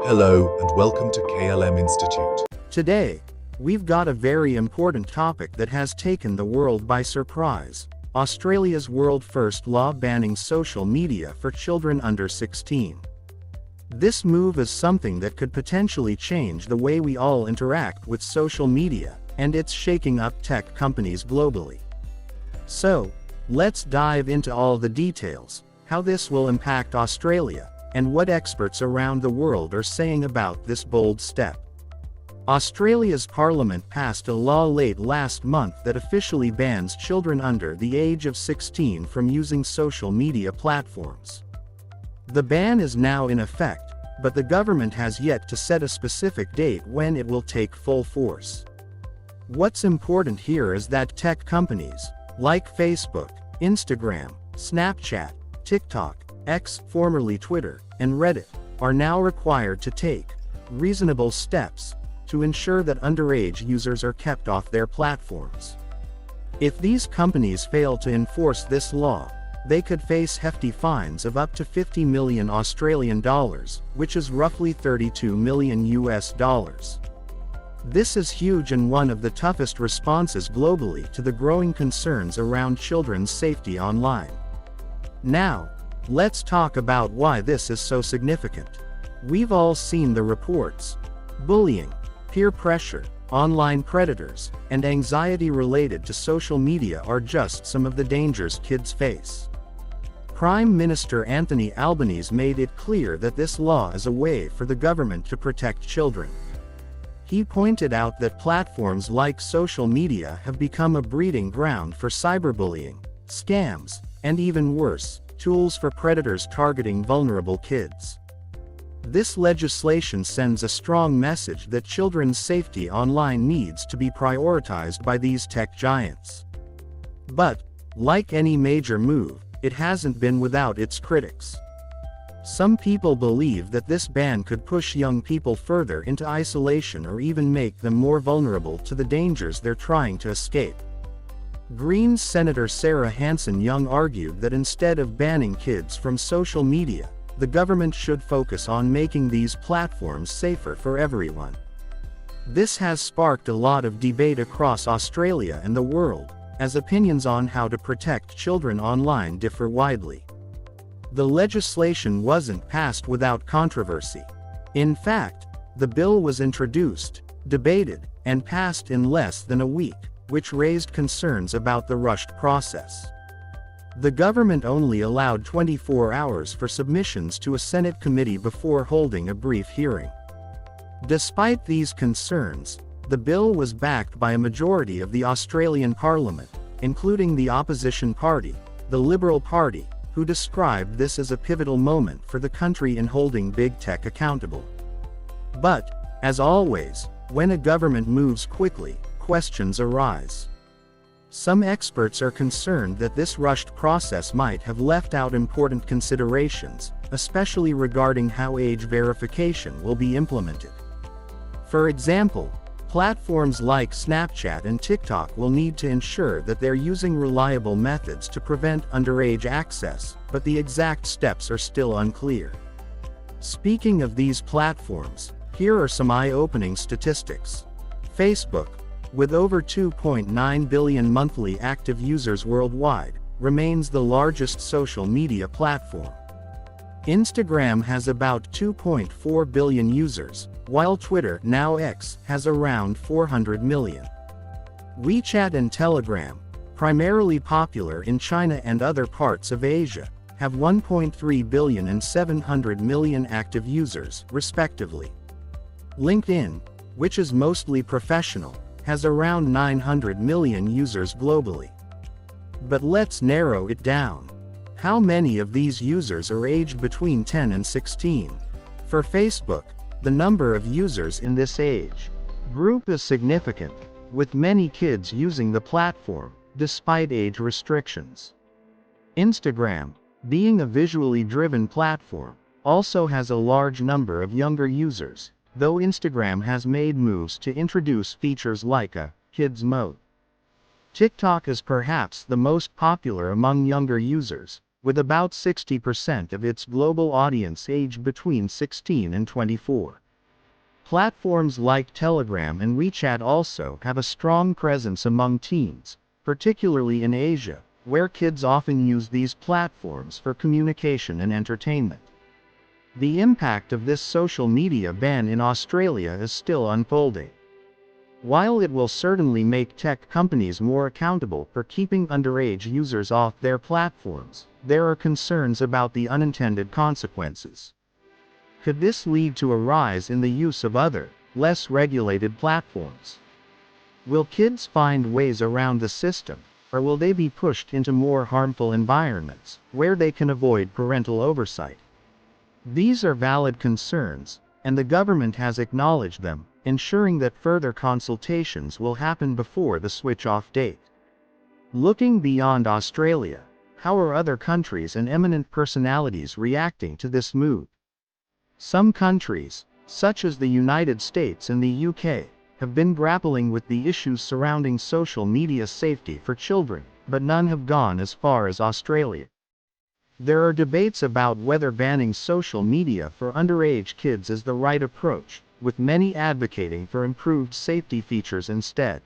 Hello and welcome to KLM Institute. Today, we've got a very important topic that has taken the world by surprise. Australia's world-first law banning social media for children under 16. This move is something that could potentially change the way we all interact with social media, and it's shaking up tech companies globally. So, let's dive into all the details, how this will impact Australia, and what experts around the world are saying about this bold step. Australia's parliament passed a law late last month that officially bans children under the age of 16 from using social media platforms. The ban is now in effect, but the government has yet to set a specific date when it will take full force. What's important here is that tech companies, like Facebook, Instagram, Snapchat, TikTok, X, formerly Twitter, and Reddit, are now required to take reasonable steps to ensure that underage users are kept off their platforms. If these companies fail to enforce this law, they could face hefty fines of up to 50 million Australian dollars, which is roughly 32 million US dollars. This is huge and one of the toughest responses globally to the growing concerns around children's safety online. Now, let's talk about why this is so significant. We've all seen the reports. Bullying, peer pressure, online predators, and anxiety related to social media are just some of the dangers kids face. Prime Minister Anthony Albanese made it clear that this law is a way for the government to protect children. He pointed out that platforms like social media have become a breeding ground for cyberbullying, scams, and even worse, tools for predators targeting vulnerable kids. This legislation sends a strong message that children's safety online needs to be prioritized by these tech giants. But, like any major move, it hasn't been without its critics. Some people believe that this ban could push young people further into isolation or even make them more vulnerable to the dangers they're trying to escape. Greens Senator Sarah Hanson-Young argued that instead of banning kids from social media, the government should focus on making these platforms safer for everyone. This has sparked a lot of debate across Australia and the world, as opinions on how to protect children online differ widely. The legislation wasn't passed without controversy. In fact, the bill was introduced, debated, and passed in less than a week, which raised concerns about the rushed process. The government only allowed 24 hours for submissions to a Senate committee before holding a brief hearing. Despite these concerns, the bill was backed by a majority of the Australian Parliament, including the opposition party, the Liberal Party, who described this as a pivotal moment for the country in holding big tech accountable. But, as always, when a government moves quickly, questions arise. Some experts are concerned that this rushed process might have left out important considerations, especially regarding how age verification will be implemented. For example, platforms like Snapchat and TikTok will need to ensure that they're using reliable methods to prevent underage access, but the exact steps are still unclear. Speaking of these platforms, here are some eye-opening statistics. Facebook, with over 2.9 billion monthly active users worldwide, remains the largest social media platform. Instagram has about 2.4 billion users, while Twitter, now X, has around 400 million. WeChat and Telegram, primarily popular in China and other parts of Asia, have 1.3 billion and 700 million active users, respectively. LinkedIn, which is mostly professional, has around 900 million users globally. But let's narrow it down. How many of these users are aged between 10 and 16? For Facebook, the number of users in this age group is significant, with many kids using the platform, despite age restrictions. Instagram, being a visually driven platform, also has a large number of younger users, though Instagram has made moves to introduce features like a kids mode. TikTok is perhaps the most popular among younger users, with about 60% of its global audience aged between 16 and 24. Platforms like Telegram and WeChat also have a strong presence among teens, particularly in Asia, where kids often use these platforms for communication and entertainment. The impact of this social media ban in Australia is still unfolding. While it will certainly make tech companies more accountable for keeping underage users off their platforms, there are concerns about the unintended consequences. Could this lead to a rise in the use of other, less regulated platforms? Will kids find ways around the system, or will they be pushed into more harmful environments, where they can avoid parental oversight? These are valid concerns, and the government has acknowledged them, ensuring that further consultations will happen before the switch-off date. Looking beyond Australia, how are other countries and eminent personalities reacting to this move? Some countries, such as the United States and the UK, have been grappling with the issues surrounding social media safety for children, but none have gone as far as Australia. There are debates about whether banning social media for underage kids is the right approach, with many advocating for improved safety features instead.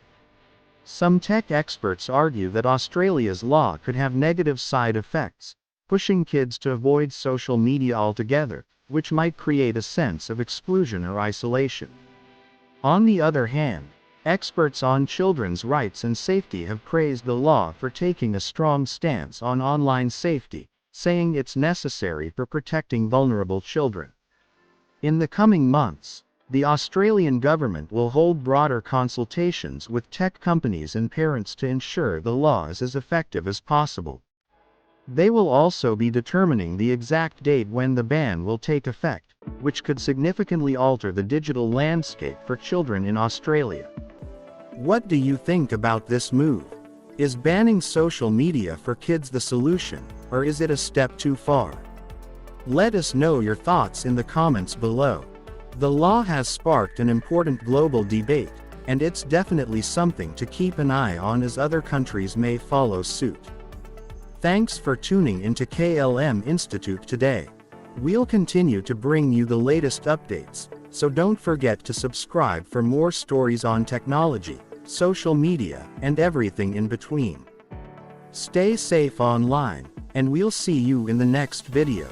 Some tech experts argue that Australia's law could have negative side effects, pushing kids to avoid social media altogether, which might create a sense of exclusion or isolation. On the other hand, experts on children's rights and safety have praised the law for taking a strong stance on online safety, saying it's necessary for protecting vulnerable children. In the coming months, the Australian government will hold broader consultations with tech companies and parents to ensure the law is as effective as possible. They will also be determining the exact date when the ban will take effect, which could significantly alter the digital landscape for children in Australia. What do you think about this move? Is banning social media for kids the solution, or is it a step too far? Let us know your thoughts in the comments below. The law has sparked an important global debate, and it's definitely something to keep an eye on as other countries may follow suit. Thanks for tuning into KLM Institute today. We'll continue to bring you the latest updates, so don't forget to subscribe for more stories on technology, social media, and everything in between. Stay safe online, and we'll see you in the next video.